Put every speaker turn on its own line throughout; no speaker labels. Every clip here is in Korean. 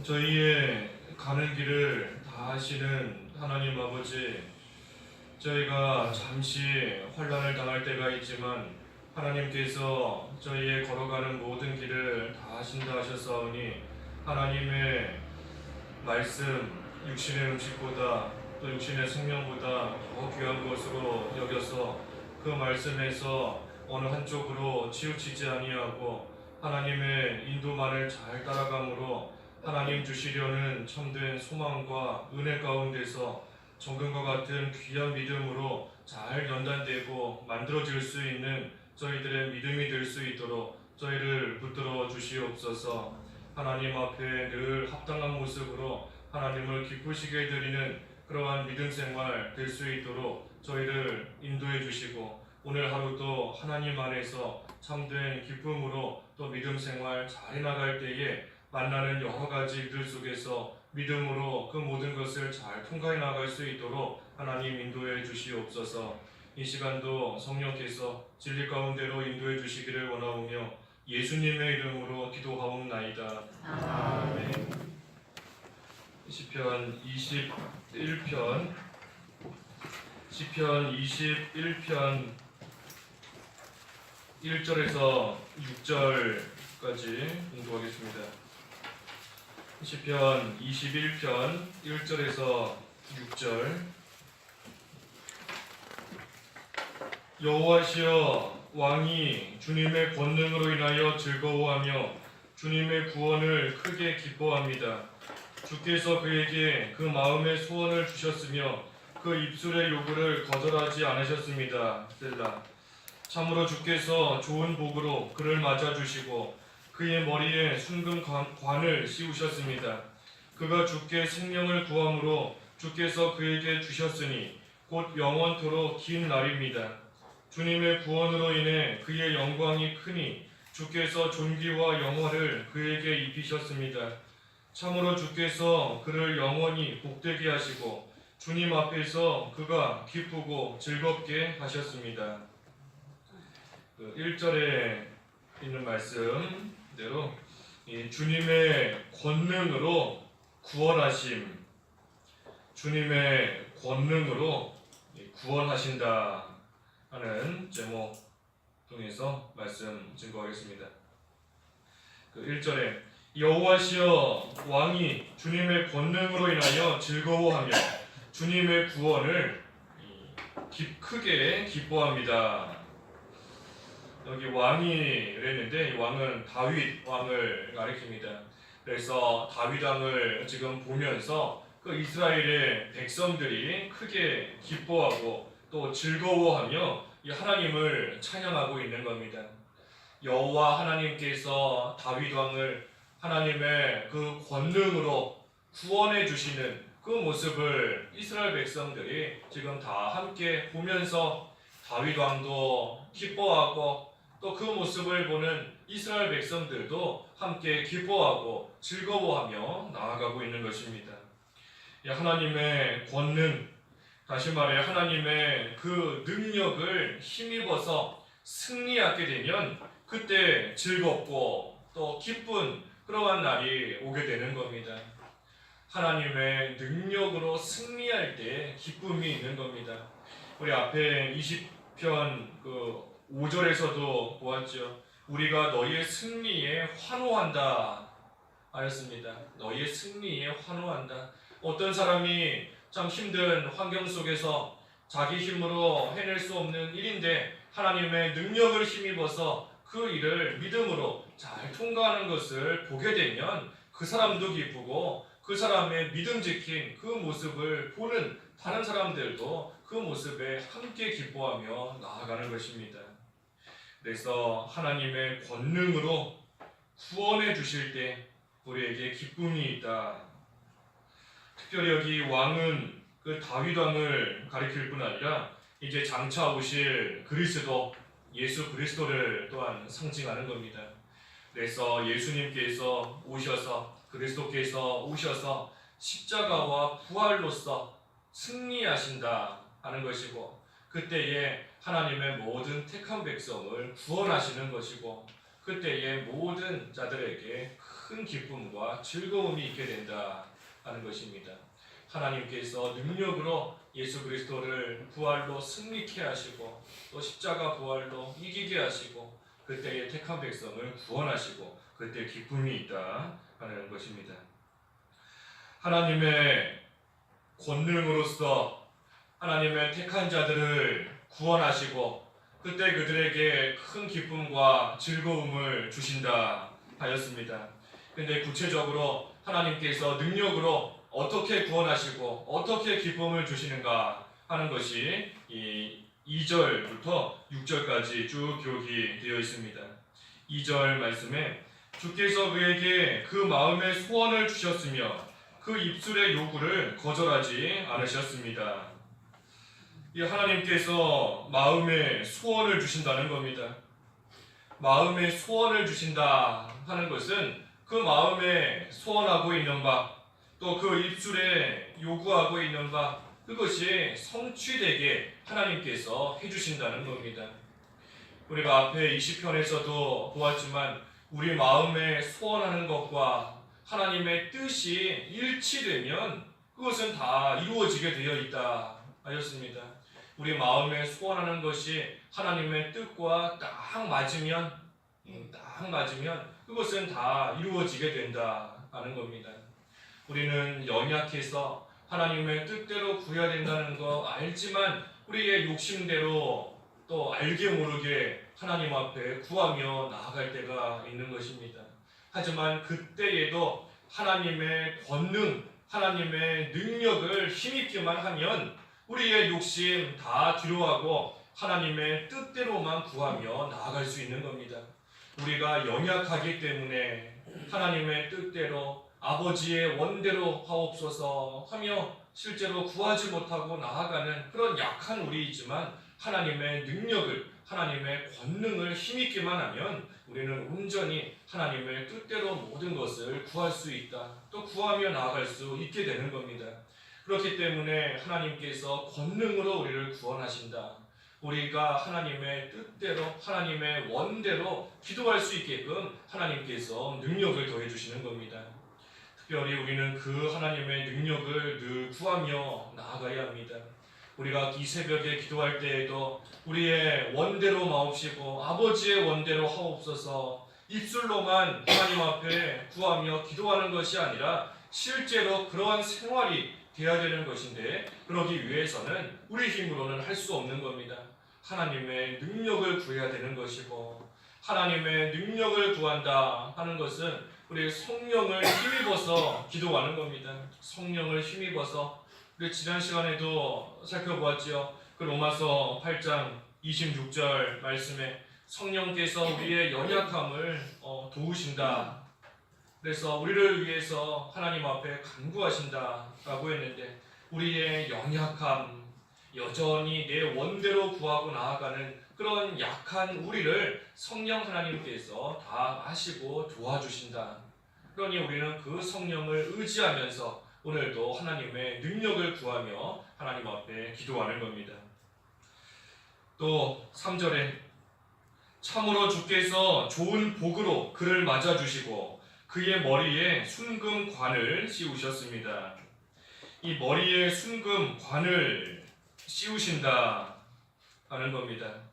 저희의 가는 길을 다 아시는 하나님 아버지, 저희가 잠시 환난을 당할 때가 있지만 하나님께서 저희의 걸어가는 모든 길을 다 하신다 하셨사오니 하나님의 말씀, 육신의 음식보다 또 육신의 생명보다 더 귀한 것으로 여겨서 그 말씀에서 어느 한쪽으로 치우치지 아니하고 하나님의 인도만을 잘 따라감으로 하나님 주시려는 참된 소망과 은혜 가운데서 정금과 같은 귀한 믿음으로 잘 연단되고 만들어질 수 있는 저희들의 믿음이 될 수 있도록 저희를 붙들어 주시옵소서. 하나님 앞에 늘 합당한 모습으로 하나님을 기쁘시게 드리는 그러한 믿음 생활 될 수 있도록 저희를 인도해 주시고 오늘 하루도 하나님 안에서 참된 기쁨으로 또 믿음 생활 잘 해나갈 때에 만나는 여러 가지 일들 속에서 믿음으로 그 모든 것을 잘 통과해 나갈 수 있도록 하나님 인도해 주시옵소서. 이 시간도 성령께서 진리 가운데로 인도해 주시기를 원하오며 예수님의 이름으로 기도하옵나이다. 아멘. 시편 21편 1절에서 6절까지 공부하겠습니다. 시편 21편 1절에서 6절. 여호와시여, 왕이 주님의 권능으로 인하여 즐거워하며 주님의 구원을 크게 기뻐합니다. 주께서 그에게 그 마음의 소원을 주셨으며 그 입술의 요구를 거절하지 않으셨습니다. 셀라. 참으로 주께서 좋은 복으로 그를 맞아주시고 그의 머리에 순금 관을 씌우셨습니다. 그가 주께 생명을 구함으로 주께서 그에게 주셨으니 곧 영원토록 긴 날입니다. 주님의 구원으로 인해 그의 영광이 크니 주께서 존귀와 영화를 그에게 입히셨습니다. 참으로 주께서 그를 영원히 복되게 하시고 주님 앞에서 그가 기쁘고 즐겁게 하셨습니다. 1절에 있는 말씀대로 주님의 권능으로 구원하심, 주님의 권능으로 구원하신다 하는 제목 통해서 말씀 증거하겠습니다. 1절에 여호와시여, 왕이 주님의 권능으로 인하여 즐거워하며 주님의 구원을 크게 기뻐합니다. 여기 왕이 이랬는데 이 왕은 다윗 왕을 가리킵니다. 그래서 다윗 왕을 지금 보면서 그 이스라엘의 백성들이 크게 기뻐하고 또 즐거워하며 이 하나님을 찬양하고 있는 겁니다. 여호와 하나님께서 다윗 왕을 하나님의 그 권능으로 구원해 주시는 그 모습을 이스라엘 백성들이 지금 다 함께 보면서 다윗 왕도 기뻐하고 또 그 모습을 보는 이스라엘 백성들도 함께 기뻐하고 즐거워하며 나아가고 있는 것입니다. 하나님의 권능, 다시 말해 하나님의 그 능력을 힘입어서 승리하게 되면 그때 즐겁고 또 기쁜 그러한 날이 오게 되는 겁니다. 하나님의 능력으로 승리할 때 기쁨이 있는 겁니다. 우리 앞에 20편 5절에서도 보았죠. 우리가 너희의 승리에 환호한다 하였습니다. 너희의 승리에 환호한다. 어떤 사람이 참 힘든 환경 속에서 자기 힘으로 해낼 수 없는 일인데 하나님의 능력을 힘입어서 그 일을 믿음으로 잘 통과하는 것을 보게 되면 그 사람도 기쁘고 그 사람의 믿음 지킨 그 모습을 보는 다른 사람들도 그 모습에 함께 기뻐하며 나아가는 것입니다. 그래서 하나님의 권능으로 구원해 주실 때 우리에게 기쁨이 있다. 특별히 여기 왕은 그 다윗 왕을 가리킬 뿐 아니라 이제 장차 오실 그리스도 예수 그리스도를 또한 상징하는 겁니다. 그래서 예수님께서 오셔서 그리스도께서 오셔서 십자가와 부활로서 승리하신다 하는 것이고 그때에 하나님의 모든 택한 백성을 구원하시는 것이고 그때에 모든 자들에게 큰 기쁨과 즐거움이 있게 된다 하는 것입니다. 하나님께서 능력으로 예수 그리스도를 부활로 승리케 하시고 또 십자가 부활로 이기게 하시고 그때의 택한 백성을 구원하시고 그때 기쁨이 있다 하는 것입니다. 하나님의 권능으로서 하나님의 택한 자들을 구원하시고 그때 그들에게 큰 기쁨과 즐거움을 주신다 하였습니다. 근데 구체적으로 하나님께서 능력으로 어떻게 구원하시고 어떻게 기쁨을 주시는가 하는 것이 이 2절부터 6절까지 쭉 기록이 되어 있습니다. 2절 말씀에 주께서 그에게 그 마음의 소원을 주셨으며 그 입술의 요구를 거절하지 않으셨습니다. 이 하나님께서 마음의 소원을 주신다는 겁니다. 마음의 소원을 주신다 하는 것은 그 마음에 소원하고 있는 바, 또 그 입술에 요구하고 있는 바, 그것이 성취되게 하나님께서 해주신다는 겁니다. 우리가 앞에 20편에서도 보았지만 우리 마음에 소원하는 것과 하나님의 뜻이 일치되면 그것은 다 이루어지게 되어 있다 하였습니다. 우리 마음에 소원하는 것이 하나님의 뜻과 딱 맞으면 그것은 다 이루어지게 된다 하는 겁니다. 우리는 연약해서 하나님의 뜻대로 구해야 된다는 거 알지만 우리의 욕심대로 또 알게 모르게 하나님 앞에 구하며 나아갈 때가 있는 것입니다. 하지만 그때에도 하나님의 권능, 하나님의 능력을 힘입기만 하면 우리의 욕심 다 뒤로하고 하나님의 뜻대로만 구하며 나아갈 수 있는 겁니다. 우리가 연약하기 때문에 하나님의 뜻대로 아버지의 원대로 하옵소서 하며 실제로 구하지 못하고 나아가는 그런 약한 우리이지만 하나님의 능력을, 하나님의 권능을 힘입기만 하면 우리는 온전히 하나님의 뜻대로 모든 것을 구할 수 있다. 또 구하며 나아갈 수 있게 되는 겁니다. 그렇기 때문에 하나님께서 권능으로 우리를 구원하신다. 우리가 하나님의 뜻대로, 하나님의 원대로 기도할 수 있게끔 하나님께서 능력을 더해 주시는 겁니다. 특별히 우리는 그 하나님의 능력을 늘 구하며 나아가야 합니다. 우리가 이 새벽에 기도할 때에도 우리의 원대로 마옵시고 아버지의 원대로 하옵소서 입술로만 하나님 앞에 구하며 기도하는 것이 아니라 실제로 그러한 생활이 되어야 되는 것인데 그러기 위해서는 우리 힘으로는 할 수 없는 겁니다. 하나님의 능력을 구해야 되는 것이고 하나님의 능력을 구한다 하는 것은 우리 성령을 힘입어서 기도하는 겁니다. 성령을 힘입어서 우리 지난 시간에도 살펴보았지요. 그 로마서 8장 26절 말씀에 성령께서 우리의 연약함을 도우신다. 그래서 우리를 위해서 하나님 앞에 간구하신다라고 했는데 우리의 연약함, 여전히 내 원대로 구하고 나아가는 그런 약한 우리를 성령 하나님께서 다 아시고 도와주신다. 그러니 우리는 그 성령을 의지하면서 오늘도 하나님의 능력을 구하며 하나님 앞에 기도하는 겁니다. 또 3절에 참으로 주께서 좋은 복으로 그를 맞아주시고 그의 머리에 순금관을 씌우셨습니다. 이 머리에 순금관을 씌우신다 하는 겁니다.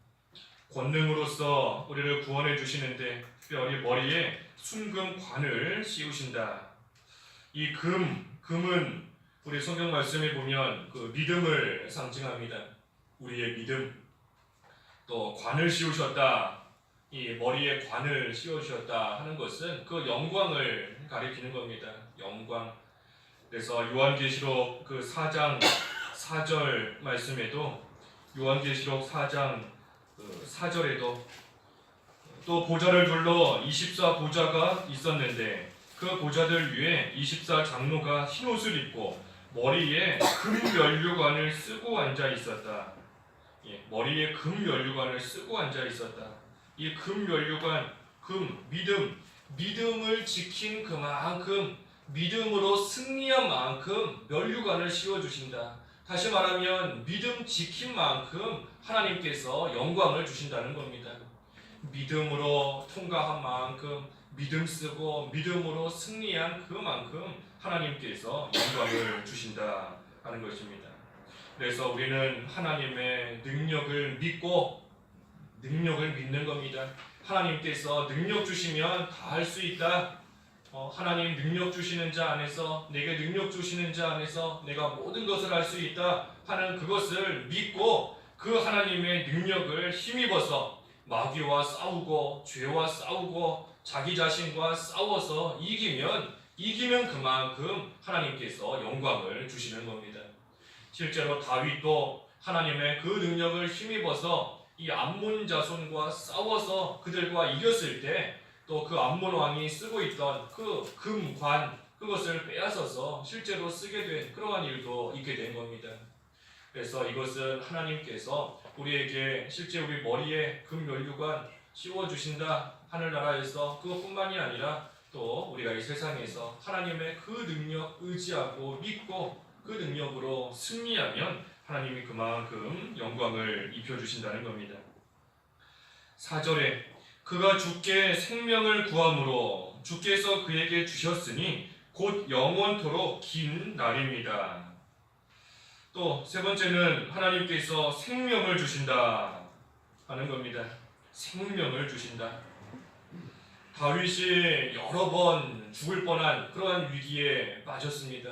권능으로서 우리를 구원해 주시는데 특별히 머리에 순금관을 씌우신다. 이 금은 우리 성경 말씀에 보면 그 믿음을 상징합니다. 우리의 믿음. 또 관을 씌우셨다. 이 머리에 관을 씌우셨다 하는 것은 그 영광을 가리키는 겁니다. 영광. 그래서 요한계시록 그 4장 4절 말씀에도 요한계시록 4장 4절에도 또 보좌를 둘러 24보좌가 있었는데 그 보좌들 위에 24장로가 흰옷을 입고 머리에 금면류관을 쓰고 앉아 있었다. 머리에 금면류관을 쓰고 앉아 있었다. 이 금면류관, 믿음을 지킨 그만큼 믿음으로 승리한 만큼 면류관을 씌워주신다. 다시 말하면 믿음 지킨 만큼 하나님께서 영광을 주신다는 겁니다. 믿음으로 통과한 만큼 믿음 쓰고 믿음으로 승리한 그만큼 하나님께서 영광을 주신다 하는 것입니다. 그래서 우리는 하나님의 능력을 믿고 능력을 믿는 겁니다. 하나님께서 능력 주시면 다 할 수 있다. 하나님 능력 주시는 자 안에서, 내게 능력 주시는 자 안에서 내가 모든 것을 할 수 있다 하는 그것을 믿고 그 하나님의 능력을 힘입어서 마귀와 싸우고 죄와 싸우고 자기 자신과 싸워서 이기면 그만큼 하나님께서 영광을 주시는 겁니다. 실제로 다윗도 하나님의 그 능력을 힘입어서 이 암몬 자손과 싸워서 그들과 이겼을 때 또 그 암몬 왕이 쓰고 있던 그 금관 그것을 빼앗아서 실제로 쓰게 된 그러한 일도 있게 된 겁니다. 그래서 이것은 하나님께서 우리에게 실제 우리 머리에 금면류관 씌워주신다 하늘나라에서 그것뿐만이 아니라 또 우리가 이 세상에서 하나님의 그 능력 의지하고 믿고 그 능력으로 승리하면 하나님이 그만큼 영광을 입혀주신다는 겁니다. 4절에 그가 주께 생명을 구함으로 주께서 그에게 주셨으니 곧 영원토록 긴 날입니다. 또 세 번째는 하나님께서 생명을 주신다 하는 겁니다. 생명을 주신다. 다윗이 여러 번 죽을 뻔한 그러한 위기에 빠졌습니다.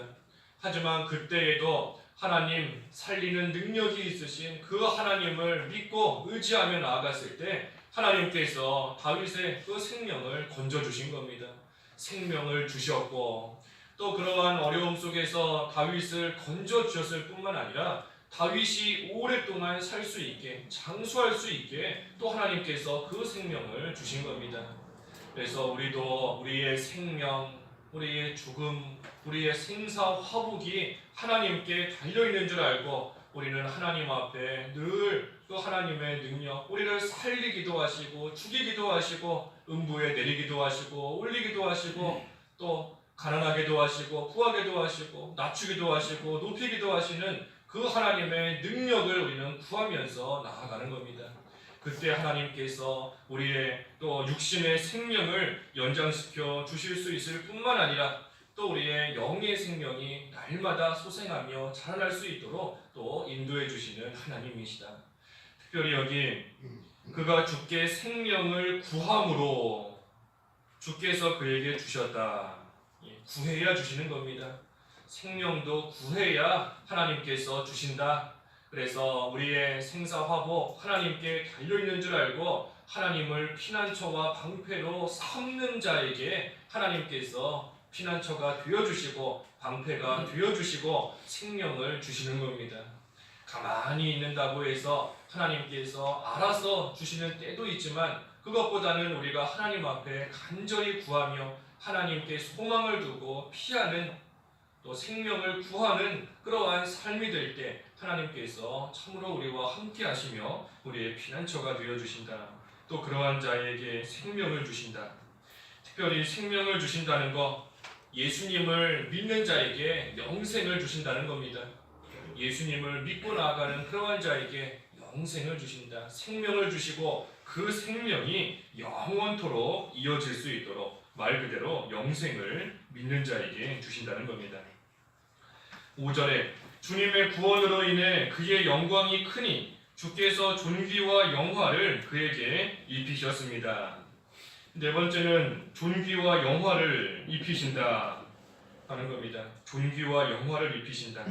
하지만 그때에도 하나님 살리는 능력이 있으신 그 하나님을 믿고 의지하며 나아갔을 때 하나님께서 다윗의 그 생명을 건져주신 겁니다. 생명을 주셨고 또 그러한 어려움 속에서 다윗을 건져주셨을 뿐만 아니라 다윗이 오랫동안 살 수 있게 장수할 수 있게 또 하나님께서 그 생명을 주신 겁니다. 그래서 우리도 우리의 생명, 우리의 죽음, 우리의 생사 화복이 하나님께 달려있는 줄 알고 우리는 하나님 앞에 늘 그 하나님의 능력, 우리를 살리기도 하시고 죽이기도 하시고 음부에 내리기도 하시고 올리기도 하시고 또 가난하게도 하시고 부하게도 하시고 낮추기도 하시고 높이기도 하시는 그 하나님의 능력을 우리는 구하면서 나아가는 겁니다. 그때 하나님께서 우리의 또 육신의 생명을 연장시켜 주실 수 있을 뿐만 아니라 또 우리의 영의 생명이 날마다 소생하며 자라날 수 있도록 또 인도해 주시는 하나님이시다. 특별히 여기 그가 주께 생명을 구함으로 주께서 그에게 주셨다. 구해야 주시는 겁니다. 생명도 구해야 하나님께서 주신다. 그래서 우리의 생사화복 하나님께 달려있는 줄 알고 하나님을 피난처와 방패로 삼는 자에게 하나님께서 피난처가 되어주시고 방패가 되어주시고 생명을 주시는 겁니다. 가만히 있는다고 해서 하나님께서 알아서 주시는 때도 있지만 그것보다는 우리가 하나님 앞에 간절히 구하며 하나님께 소망을 두고 피하는 또 생명을 구하는 그러한 삶이 될 때 하나님께서 참으로 우리와 함께 하시며 우리의 피난처가 되어주신다. 또 그러한 자에게 생명을 주신다. 특별히 생명을 주신다는 것, 예수님을 믿는 자에게 영생을 주신다는 겁니다. 예수님을 믿고 나아가는 그러한 자에게 영생을 주신다. 생명을 주시고 그 생명이 영원토록 이어질 수 있도록 말 그대로 영생을 믿는 자에게 주신다는 겁니다. 5절에 주님의 구원으로 인해 그의 영광이 크니 주께서 존귀와 영화를 그에게 입히셨습니다. 네 번째는 존귀와 영화를 입히신다 하는 겁니다. 존귀와 영화를 입히신다.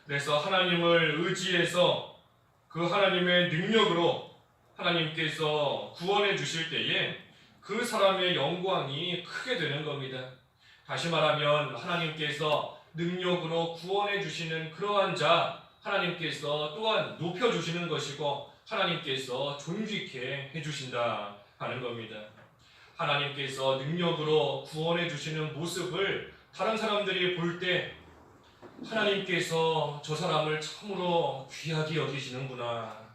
그래서 하나님을 의지해서 그 하나님의 능력으로 하나님께서 구원해 주실 때에 그 사람의 영광이 크게 되는 겁니다. 다시 말하면 하나님께서 능력으로 구원해 주시는 그러한 자 하나님께서 또한 높여주시는 것이고 하나님께서 존귀케 해주신다 하는 겁니다. 하나님께서 능력으로 구원해 주시는 모습을 다른 사람들이 볼 때 하나님께서 저 사람을 참으로 귀하게 여기시는구나.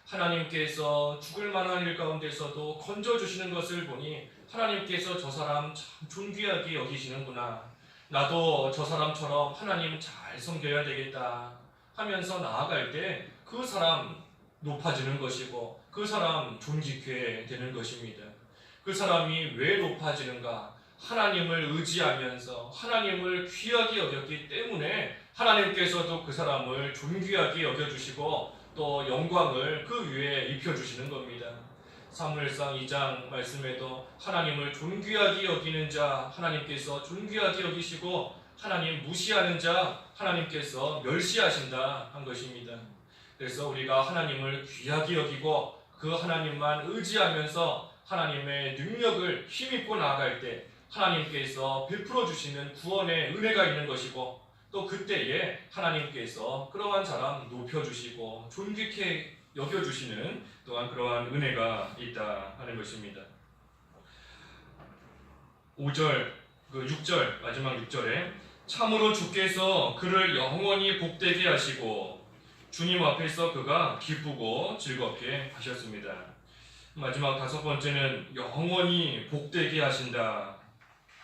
하나님께서 죽을 만한 일 가운데서도 건져주시는 것을 보니 하나님께서 저 사람 참 존귀하게 여기시는구나. 나도 저 사람처럼 하나님 잘 섬겨야 되겠다 하면서 나아갈 때 그 사람 높아지는 것이고 그 사람 존귀케 되는 것입니다. 그 사람이 왜 높아지는가? 하나님을 의지하면서 하나님을 귀하게 여겼기 때문에 하나님께서도 그 사람을 존귀하게 여겨주시고 또 영광을 그 위에 입혀주시는 겁니다. 사무엘상 2장 말씀에도 하나님을 존귀하게 여기는 자 하나님께서 존귀하게 여기시고 하나님 무시하는 자 하나님께서 멸시하신다 한 것입니다. 그래서 우리가 하나님을 귀하게 여기고 그 하나님만 의지하면서 하나님의 능력을 힘입고 나아갈 때 하나님께서 베풀어 주시는 구원의 은혜가 있는 것이고 또 그때에 하나님께서 그러한 사람 높여주시고 존귀케 여겨주시는 또한 그러한 은혜가 있다 하는 것입니다. 5절, 6절, 마지막 6절에 참으로 주께서 그를 영원히 복되게 하시고 주님 앞에서 그가 기쁘고 즐겁게 하셨습니다. 마지막 5번째는 영원히 복되게 하신다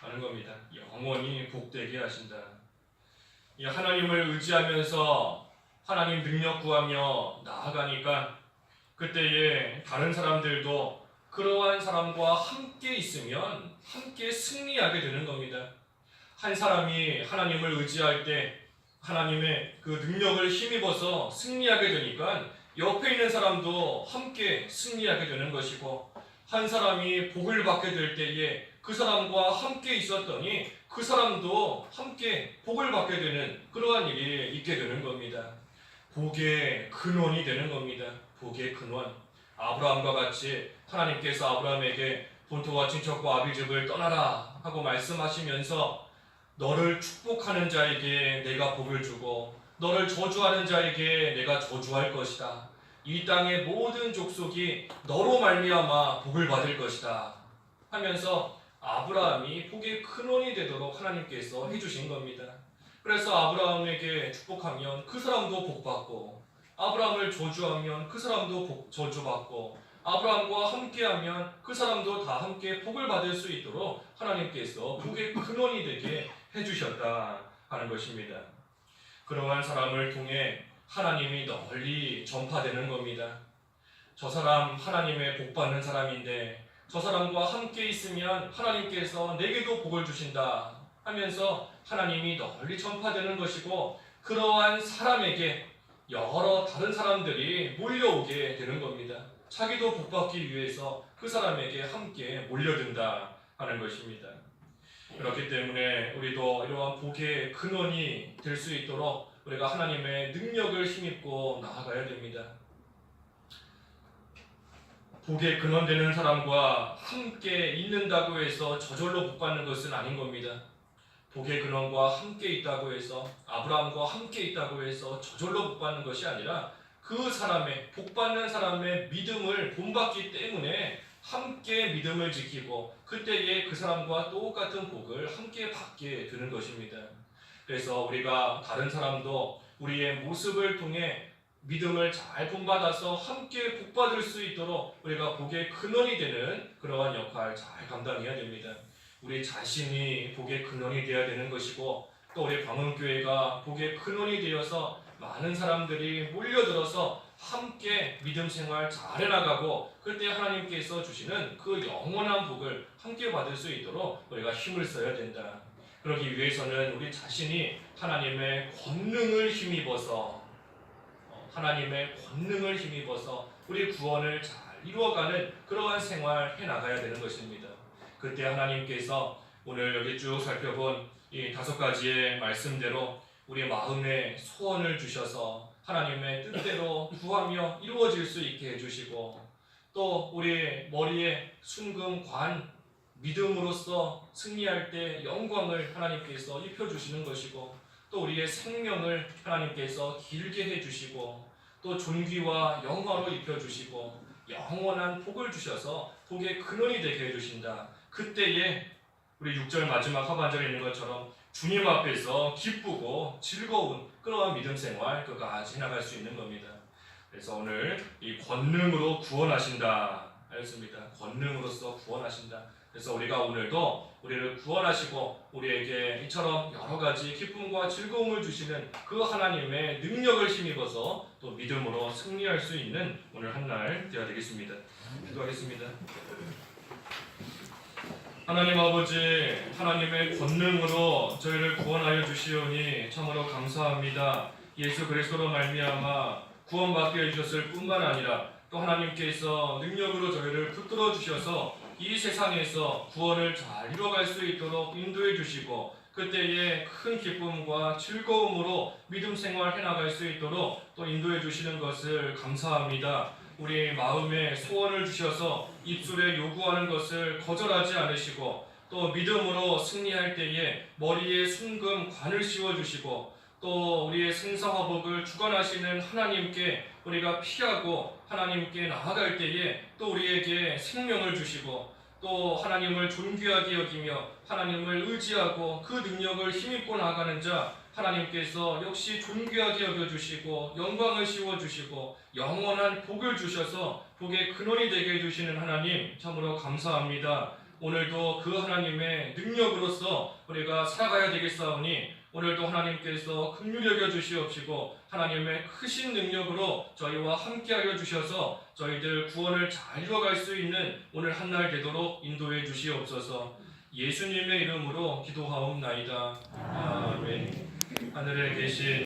하는 겁니다. 영원히 복되게 하신다. 이 하나님을 의지하면서 하나님 능력 구하며 나아가니까 그때에 다른 사람들도 그러한 사람과 함께 있으면 함께 승리하게 되는 겁니다. 한 사람이 하나님을 의지할 때 하나님의 그 능력을 힘입어서 승리하게 되니까 옆에 있는 사람도 함께 승리하게 되는 것이고 한 사람이 복을 받게 될 때에 그 사람과 함께 있었더니 그 사람도 함께 복을 받게 되는 그러한 일이 있게 되는 겁니다. 복의 근원이 되는 겁니다. 복의 근원. 아브라함과 같이 하나님께서 아브라함에게 본토와 친척과 아비집을 떠나라 하고 말씀하시면서 너를 축복하는 자에게 내가 복을 주고 너를 저주하는 자에게 내가 저주할 것이다. 이 땅의 모든 족속이 너로 말미암아 복을 받을 것이다 하면서 아브라함이 복의 근원이 되도록 하나님께서 해주신 겁니다. 그래서 아브라함에게 축복하면 그 사람도 복받고 아브라함을 저주하면 그 사람도 저주받고 아브라함과 함께하면 그 사람도 다 함께 복을 받을 수 있도록 하나님께서 복의 근원이 되게 해주셨다 하는 것입니다. 그러한 사람을 통해 하나님이 널리 전파되는 겁니다. 저 사람 하나님의 복받는 사람인데 저 사람과 함께 있으면 하나님께서 내게도 복을 주신다 하면서 하나님이 널리 전파되는 것이고 그러한 사람에게 여러 다른 사람들이 몰려오게 되는 겁니다. 자기도 복받기 위해서 그 사람에게 함께 몰려든다 하는 것입니다. 그렇기 때문에 우리도 이러한 복의 근원이 될 수 있도록 우리가 하나님의 능력을 힘입고 나아가야 됩니다. 복의 근원 되는 사람과 함께 있는다고 해서 저절로 복받는 것은 아닌 겁니다. 복의 근원과 함께 있다고 해서 아브라함과 함께 있다고 해서 저절로 복받는 것이 아니라 그 사람의 복받는 사람의 믿음을 본받기 때문에 함께 믿음을 지키고 그때에 그 사람과 똑같은 복을 함께 받게 되는 것입니다. 그래서 우리가 다른 사람도 우리의 모습을 통해 믿음을 잘 본받아서 함께 복받을 수 있도록 우리가 복의 근원이 되는 그러한 역할 잘 감당해야 됩니다. 우리 자신이 복의 근원이 되어야 되는 것이고 또 우리 광흥교회가 복의 근원이 되어서 많은 사람들이 몰려들어서 함께 믿음 생활 잘 해나가고 그때 하나님께서 주시는 그 영원한 복을 함께 받을 수 있도록 우리가 힘을 써야 된다. 그러기 위해서는 우리 자신이 하나님의 권능을 힘입어서 우리 구원을 잘 이루어가는 그러한 생활 해나가야 되는 것입니다. 그때 하나님께서 오늘 여기 쭉 살펴본 이 5가지의 말씀대로 우리 마음에 소원을 주셔서 하나님의 뜻대로 구하며 이루어질 수 있게 해주시고 또 우리 머리에 순금관 믿음으로써 승리할 때 영광을 하나님께서 입혀주시는 것이고 또 우리의 생명을 하나님께서 길게 해주시고 또 존귀와 영화로 입혀주시고 영원한 복을 주셔서 복의 근원이 되게 해주신다. 그때에 우리 6절 마지막 하반절에 있는 것처럼 주님 앞에서 기쁘고 즐거운 그러한 믿음 생활 끝까지 해나갈 수 있는 겁니다. 그래서 오늘 이 권능으로 구원하신다 하였습니다. 권능으로서 구원하신다. 그래서 우리가 오늘도 우리를 구원하시고 우리에게 이처럼 여러 가지 기쁨과 즐거움을 주시는 그 하나님의 능력을 힘입어서 또 믿음으로 승리할 수 있는 오늘 한날 되어야 되겠습니다. 기도하겠습니다. 하나님 아버지, 하나님의 권능으로 저희를 구원하여 주시오니 참으로 감사합니다. 예수 그리스도로 말미암아 구원받게 해주셨을 뿐만 아니라 또 하나님께서 능력으로 저희를 붙들어 주셔서 이 세상에서 구원을 잘 이뤄갈 수 있도록 인도해 주시고 그때에 큰 기쁨과 즐거움으로 믿음 생활 해나갈 수 있도록 또 인도해 주시는 것을 감사합니다. 우리 마음에 소원을 주셔서 입술에 요구하는 것을 거절하지 않으시고 또 믿음으로 승리할 때에 머리에 순금 관을 씌워주시고 또 우리의 생사화복을 주관하시는 하나님께 우리가 피하고 하나님께 나아갈 때에 또 우리에게 생명을 주시고 또 하나님을 존귀하게 여기며 하나님을 의지하고 그 능력을 힘입고 나가는 자 하나님께서 역시 존귀하게 여겨주시고 영광을 씌워주시고 영원한 복을 주셔서 복의 근원이 되게 해주시는 하나님 참으로 감사합니다. 오늘도 그 하나님의 능력으로서 우리가 살아가야 되겠사오니 오늘도 하나님께서 긍휼히 여겨 주시옵시고 하나님의 크신 능력으로 저희와 함께하여 주셔서 저희들 구원을 잘 이뤄갈 수 있는 오늘 한날 되도록 인도해 주시옵소서. 예수님의 이름으로 기도하옵나이다. 아멘. 하늘에 계신